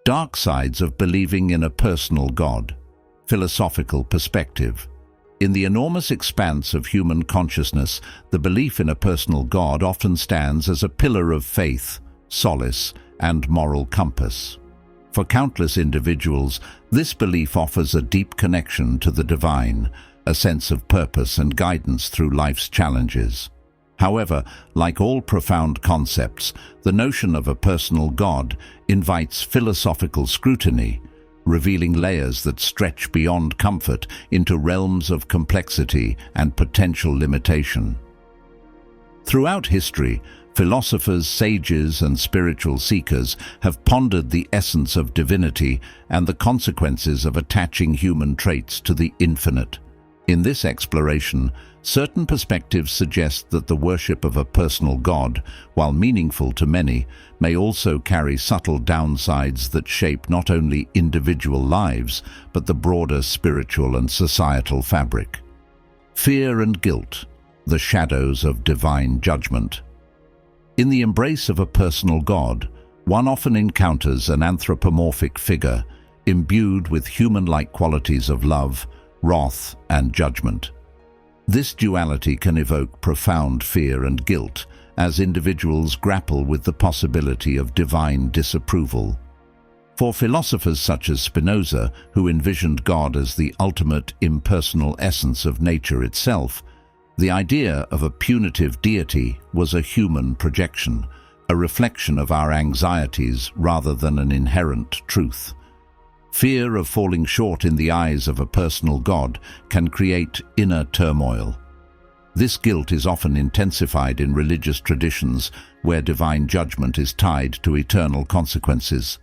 Dark sides of believing in a personal God. Philosophical perspective. In the enormous expanse of human consciousness, the belief in a personal God often stands as a pillar of faith, solace, and moral compass. For countless individuals, this belief offers a deep connection to the divine, a sense of purpose and guidance through life's challenges. However, like all profound concepts, the notion of a personal God invites philosophical scrutiny, revealing layers that stretch beyond comfort into realms of complexity and potential limitation. Throughout history, philosophers, sages, and spiritual seekers have pondered the essence of divinity and the consequences of attaching human traits to the infinite. In this exploration, certain perspectives suggest that the worship of a personal God, while meaningful to many, may also carry subtle downsides that shape not only individual lives, but the broader spiritual and societal fabric. Fear and guilt, the shadows of divine judgment. In the embrace of a personal God, one often encounters an anthropomorphic figure imbued with human-like qualities of love, wrath, and judgment. This duality can evoke profound fear and guilt as individuals grapple with the possibility of divine disapproval. For philosophers such as Spinoza, who envisioned God as the ultimate impersonal essence of nature itself, the idea of a punitive deity was a human projection, a reflection of our anxieties rather than an inherent truth. Fear of falling short in the eyes of a personal God can create inner turmoil. This guilt is often intensified in religious traditions where divine judgment is tied to eternal consequences.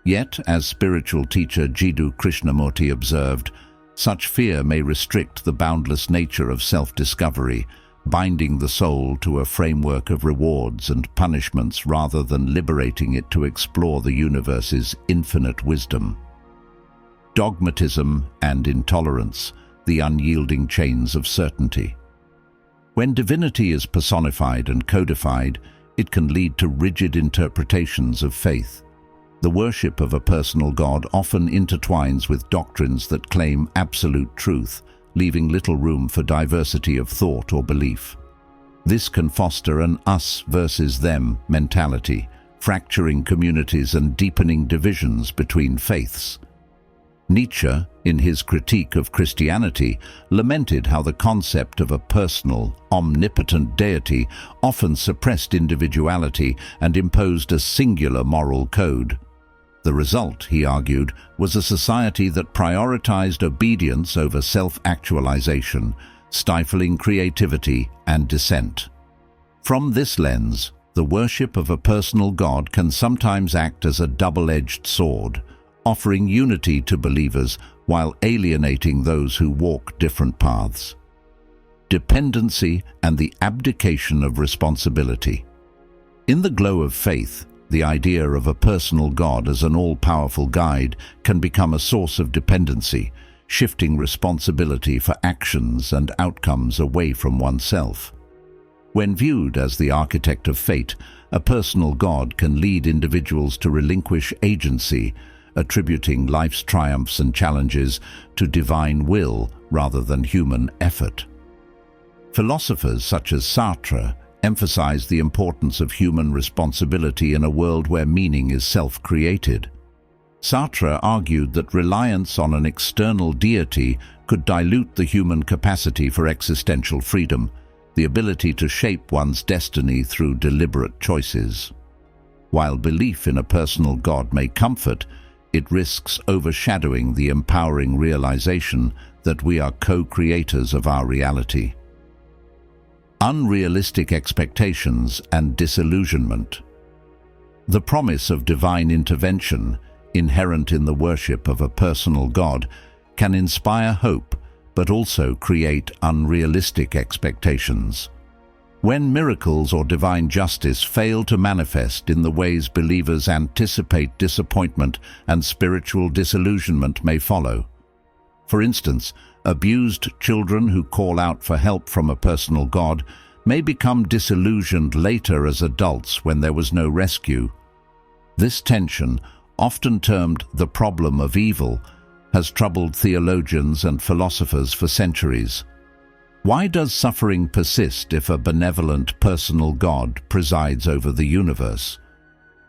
Yet, as spiritual teacher Jiddu Krishnamurti observed, such fear may restrict the boundless nature of self-discovery, binding the soul to a framework of rewards and punishments rather than liberating it to explore the universe's infinite wisdom. Dogmatism and Intolerance, the unyielding chains of certainty. When divinity is personified and codified, it can lead to rigid interpretations of faith. The worship of a personal God often intertwines with doctrines that claim absolute truth, leaving little room for diversity of thought or belief. This can foster an us versus them mentality, fracturing communities and deepening divisions between faiths. Nietzsche, in his critique of Christianity, lamented how the concept of a personal, omnipotent deity often suppressed individuality and imposed a singular moral code. The result, he argued, was a society that prioritized obedience over self-actualization, stifling creativity and dissent. From this lens, the worship of a personal God can sometimes act as a double-edged sword, offering unity to believers while alienating those who walk different paths. Dependency and the abdication of responsibility. In the glow of faith, the idea of a personal God as an all-powerful guide can become a source of dependency, shifting responsibility for actions and outcomes away from oneself. When viewed as the architect of fate, a personal God can lead individuals to relinquish agency, attributing life's triumphs and challenges to divine will rather than human effort. Philosophers such as Sartre emphasize the importance of human responsibility in a world where meaning is self-created. Sartre argued that reliance on an external deity could dilute the human capacity for existential freedom, the ability to shape one's destiny through deliberate choices. While belief in a personal God may comfort, it risks overshadowing the empowering realization that we are co-creators of our reality. Unrealistic expectations and disillusionment. The promise of divine intervention, inherent in the worship of a personal God, can inspire hope, but also create unrealistic expectations. When miracles or divine justice fail to manifest in the ways believers anticipate, disappointment and spiritual disillusionment may follow. For instance, abused children who call out for help from a personal God may become disillusioned later as adults when there was no rescue. This tension, often termed the problem of evil, has troubled theologians and philosophers for centuries. Why does suffering persist if a benevolent personal God presides over the universe?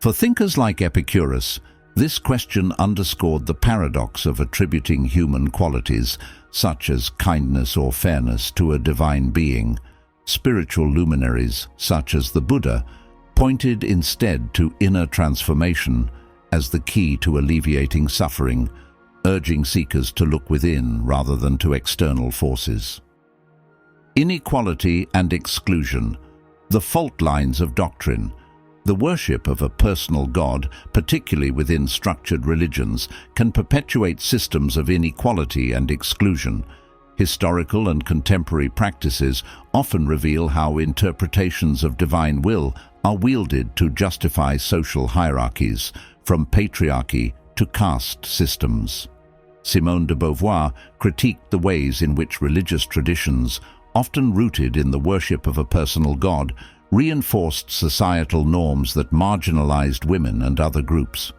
For thinkers like Epicurus, this question underscored the paradox of attributing human qualities, such as kindness or fairness, to a divine being. Spiritual luminaries, such as the Buddha, pointed instead to inner transformation as the key to alleviating suffering, urging seekers to look within rather than to external forces. Inequality and exclusion, the fault lines of doctrine. The worship of a personal God, particularly within structured religions, can perpetuate systems of inequality and exclusion. Historical and contemporary practices often reveal how interpretations of divine will are wielded to justify social hierarchies, from patriarchy to caste systems. Simone de Beauvoir critiqued the ways in which religious traditions, often rooted in the worship of a personal God, reinforced societal norms that marginalized women and other groups.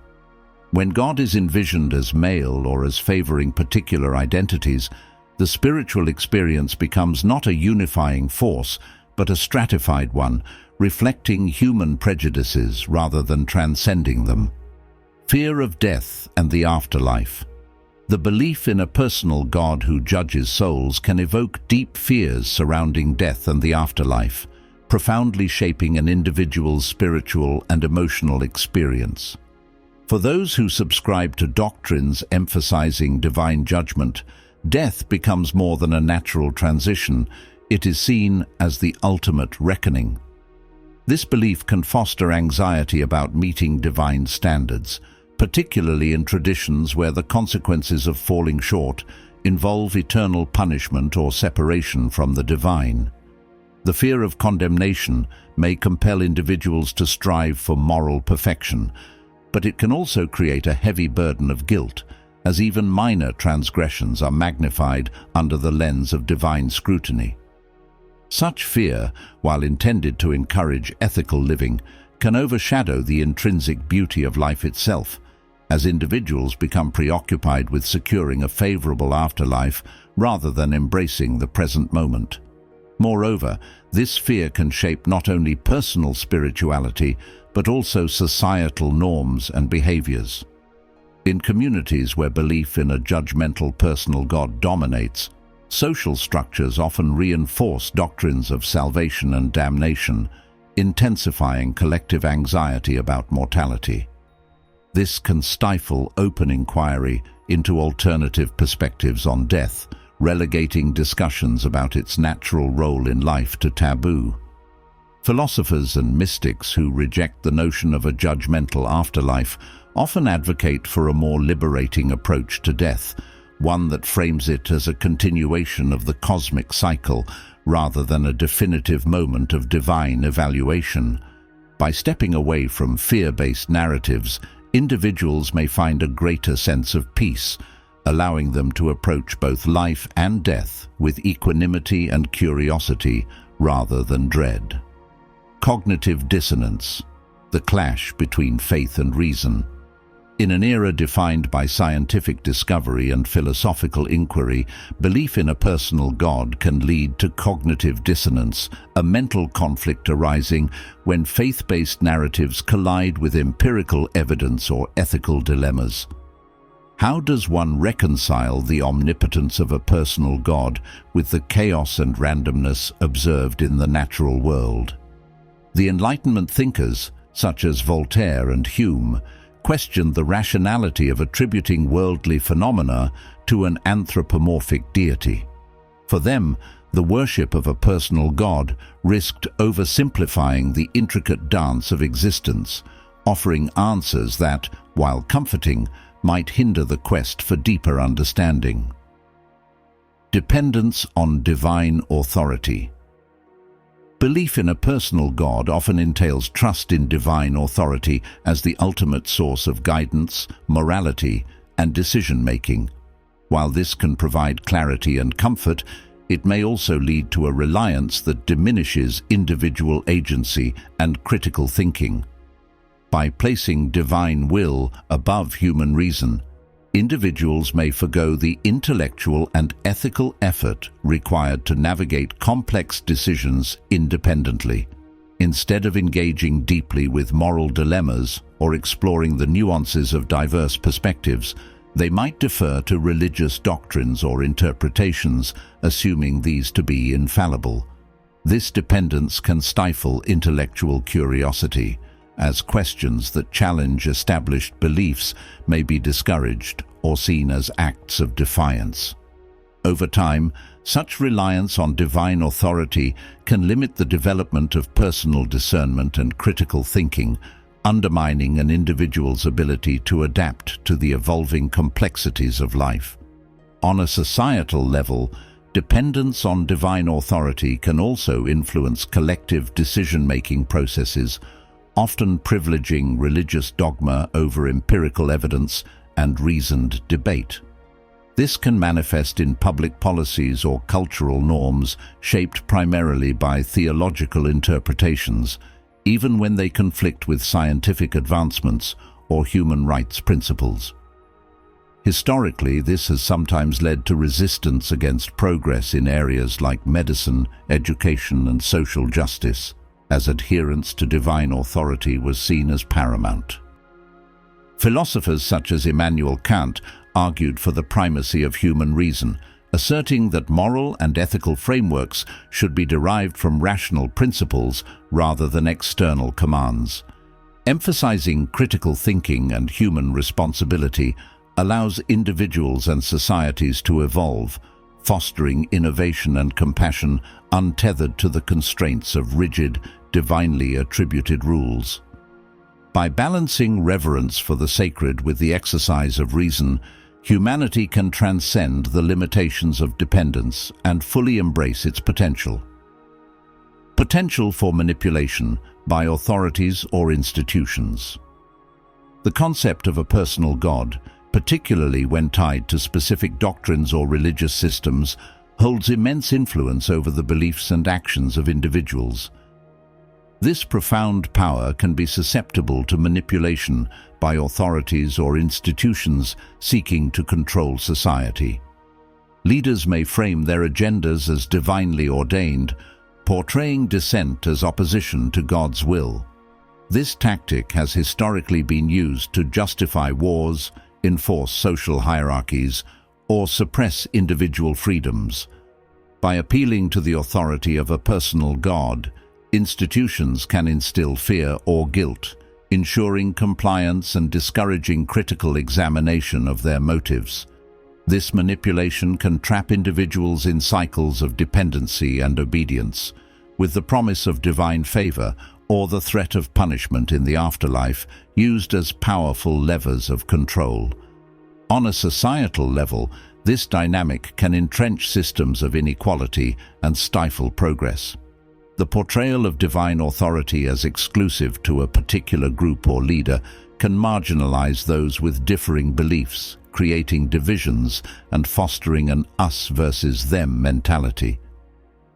When God is envisioned as male or as favoring particular identities, the spiritual experience becomes not a unifying force, but a stratified one, reflecting human prejudices rather than transcending them. Fear of death and the afterlife. The belief in a personal God who judges souls can evoke deep fears surrounding death and the afterlife, profoundly shaping an individual's spiritual and emotional experience. For those who subscribe to doctrines emphasizing divine judgment, death becomes more than a natural transition. It is seen as the ultimate reckoning. This belief can foster anxiety about meeting divine standards, particularly in traditions where the consequences of falling short involve eternal punishment or separation from the divine. The fear of condemnation may compel individuals to strive for moral perfection, but it can also create a heavy burden of guilt, as even minor transgressions are magnified under the lens of divine scrutiny. Such fear, while intended to encourage ethical living, can overshadow the intrinsic beauty of life itself, as individuals become preoccupied with securing a favorable afterlife rather than embracing the present moment. Moreover, this fear can shape not only personal spirituality, but also societal norms and behaviors. In communities where belief in a judgmental personal God dominates, social structures often reinforce doctrines of salvation and damnation, intensifying collective anxiety about mortality. This can stifle open inquiry into alternative perspectives on death, relegating discussions about its natural role in life to taboo. Philosophers and mystics who reject the notion of a judgmental afterlife often advocate for a more liberating approach to death, one that frames it as a continuation of the cosmic cycle rather than a definitive moment of divine evaluation. By stepping away from fear-based narratives, individuals may find a greater sense of peace, allowing them to approach both life and death with equanimity and curiosity rather than dread. Cognitive dissonance, the clash between faith and reason. In an era defined by scientific discovery and philosophical inquiry, belief in a personal God can lead to cognitive dissonance, a mental conflict arising when faith-based narratives collide with empirical evidence or ethical dilemmas. How does one reconcile the omnipotence of a personal God with the chaos and randomness observed in the natural world? The Enlightenment thinkers, such as Voltaire and Hume, questioned the rationality of attributing worldly phenomena to an anthropomorphic deity. For them, the worship of a personal God risked oversimplifying the intricate dance of existence, offering answers that, while comforting, might hinder the quest for deeper understanding. Dependence on divine authority. Belief in a personal God often entails trust in divine authority as the ultimate source of guidance, morality, and decision-making. While this can provide clarity and comfort, it may also lead to a reliance that diminishes individual agency and critical thinking. By placing divine will above human reason, individuals may forgo the intellectual and ethical effort required to navigate complex decisions independently. Instead of engaging deeply with moral dilemmas or exploring the nuances of diverse perspectives, they might defer to religious doctrines or interpretations, assuming these to be infallible. This dependence can stifle intellectual curiosity, as questions that challenge established beliefs may be discouraged or seen as acts of defiance. Over time, such reliance on divine authority can limit the development of personal discernment and critical thinking, undermining an individual's ability to adapt to the evolving complexities of life. On a societal level, dependence on divine authority can also influence collective decision-making processes, often privileging religious dogma over empirical evidence and reasoned debate. This can manifest in public policies or cultural norms shaped primarily by theological interpretations, even when they conflict with scientific advancements or human rights principles. Historically, this has sometimes led to resistance against progress in areas like medicine, education, and social justice, as adherence to divine authority was seen as paramount. Philosophers such as Immanuel Kant argued for the primacy of human reason, asserting that moral and ethical frameworks should be derived from rational principles rather than external commands. Emphasizing critical thinking and human responsibility allows individuals and societies to evolve, fostering innovation and compassion untethered to the constraints of rigid, divinely attributed rules. By balancing reverence for the sacred with the exercise of reason, humanity can transcend the limitations of dependence and fully embrace its potential. Potential for manipulation by authorities or institutions. The concept of a personal God, particularly when tied to specific doctrines or religious systems, holds immense influence over the beliefs and actions of individuals. This profound power can be susceptible to manipulation by authorities or institutions seeking to control society. Leaders may frame their agendas as divinely ordained, portraying dissent as opposition to God's will. This tactic has historically been used to justify wars, enforce social hierarchies, or suppress individual freedoms. By appealing to the authority of a personal God, institutions can instill fear or guilt, ensuring compliance and discouraging critical examination of their motives. This manipulation can trap individuals in cycles of dependency and obedience, with the promise of divine favor or the threat of punishment in the afterlife used as powerful levers of control. On a societal level, this dynamic can entrench systems of inequality and stifle progress. The portrayal of divine authority as exclusive to a particular group or leader can marginalize those with differing beliefs, creating divisions and fostering an us versus them mentality.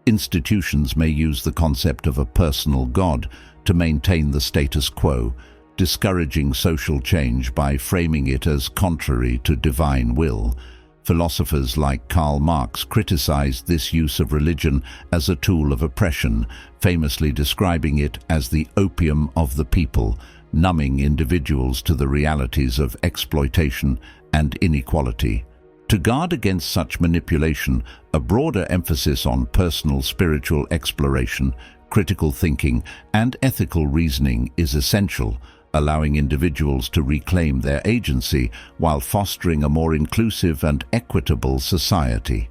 Institutions may use the concept of a personal God to maintain the status quo, discouraging social change by framing it as contrary to divine will. Philosophers like Karl Marx criticized this use of religion as a tool of oppression, famously describing it as the opium of the people, numbing individuals to the realities of exploitation and inequality. To guard against such manipulation, a broader emphasis on personal spiritual exploration, critical thinking, and ethical reasoning is essential, allowing individuals to reclaim their agency while fostering a more inclusive and equitable society.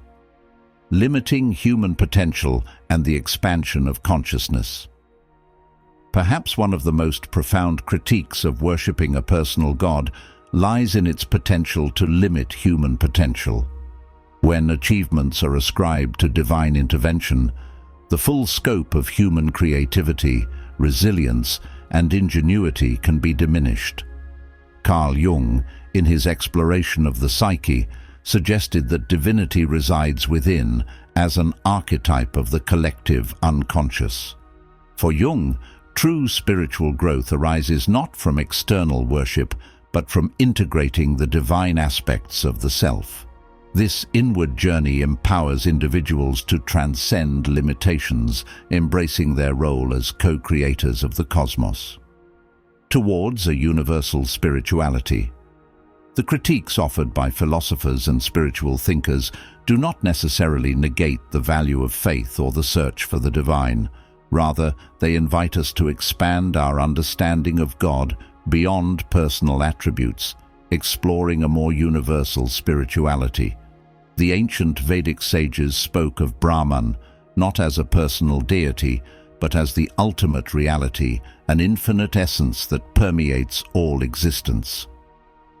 Limiting human potential and the expansion of consciousness. Perhaps one of the most profound critiques of worshipping a personal God lies in its potential to limit human potential. When achievements are ascribed to divine intervention, the full scope of human creativity, resilience, and ingenuity can be diminished. Carl Jung, in his exploration of the psyche, suggested that divinity resides within as an archetype of the collective unconscious. For Jung, True spiritual growth arises not from external worship, but from integrating the divine aspects of the self. This inward journey empowers individuals to transcend limitations, embracing their role as co-creators of the cosmos. Towards a universal spirituality. The critiques offered by philosophers and spiritual thinkers do not necessarily negate the value of faith or the search for the divine. Rather, they invite us to expand our understanding of God beyond personal attributes, exploring a more universal spirituality. The ancient Vedic sages spoke of Brahman not as a personal deity, but as the ultimate reality, an infinite essence that permeates all existence.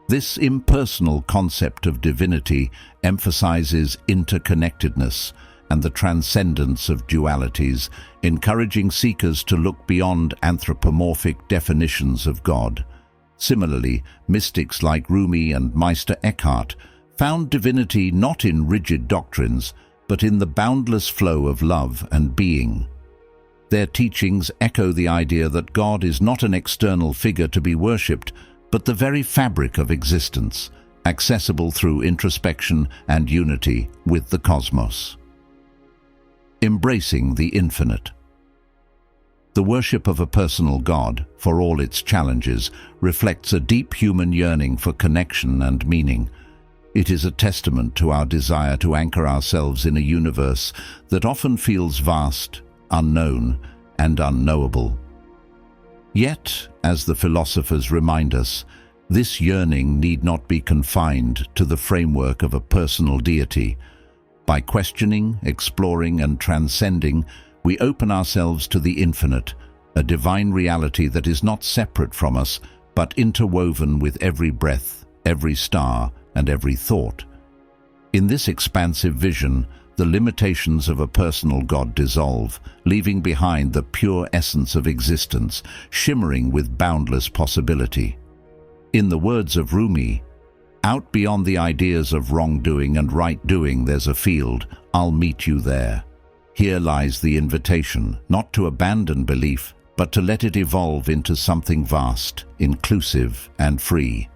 This impersonal concept of divinity emphasizes interconnectedness and the transcendence of dualities, encouraging seekers to look beyond anthropomorphic definitions of God. Similarly, mystics like Rumi and Meister Eckhart found divinity not in rigid doctrines, but in the boundless flow of love and being. Their teachings echo the idea that God is not an external figure to be worshipped, but the very fabric of existence, accessible through introspection and unity with the cosmos. Embracing the infinite. The worship of a personal God, for all its challenges, reflects a deep human yearning for connection and meaning. It is a testament to our desire to anchor ourselves in a universe that often feels vast, unknown, and unknowable. Yet, as the philosophers remind us, this yearning need not be confined to the framework of a personal deity. By questioning, exploring, and transcending, we open ourselves to the infinite, a divine reality that is not separate from us, but interwoven with every breath, every star, and every thought. In this expansive vision, the limitations of a personal God dissolve, leaving behind the pure essence of existence, shimmering with boundless possibility. In the words of Rumi, "Out beyond the ideas of wrongdoing and right-doing there's a field, I'll meet you there." Here lies the invitation, not to abandon belief, but to let it evolve into something vast, inclusive, and free.